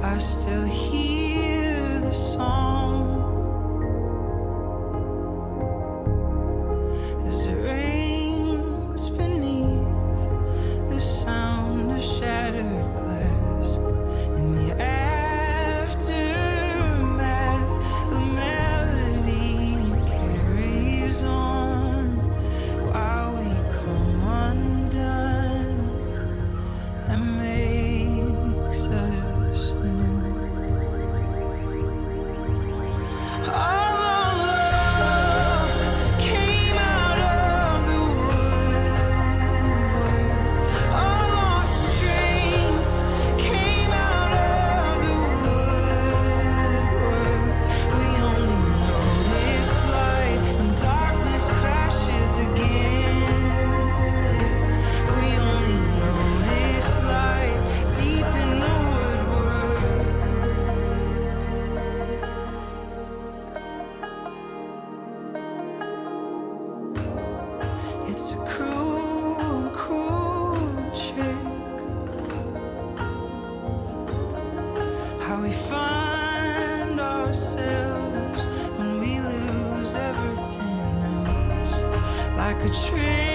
I still hear the song as it rings beneath the sound of shattered glass in the aftermath. The melody carries on while we come undone and makes us new. All love came out of the woodwork. All our strength came out of the woodwork. We only know this light when darkness crashes against it. We only know this light deep in the woodwork. It's a cruel, cruel trick, how we find ourselves when we lose everything else, like a train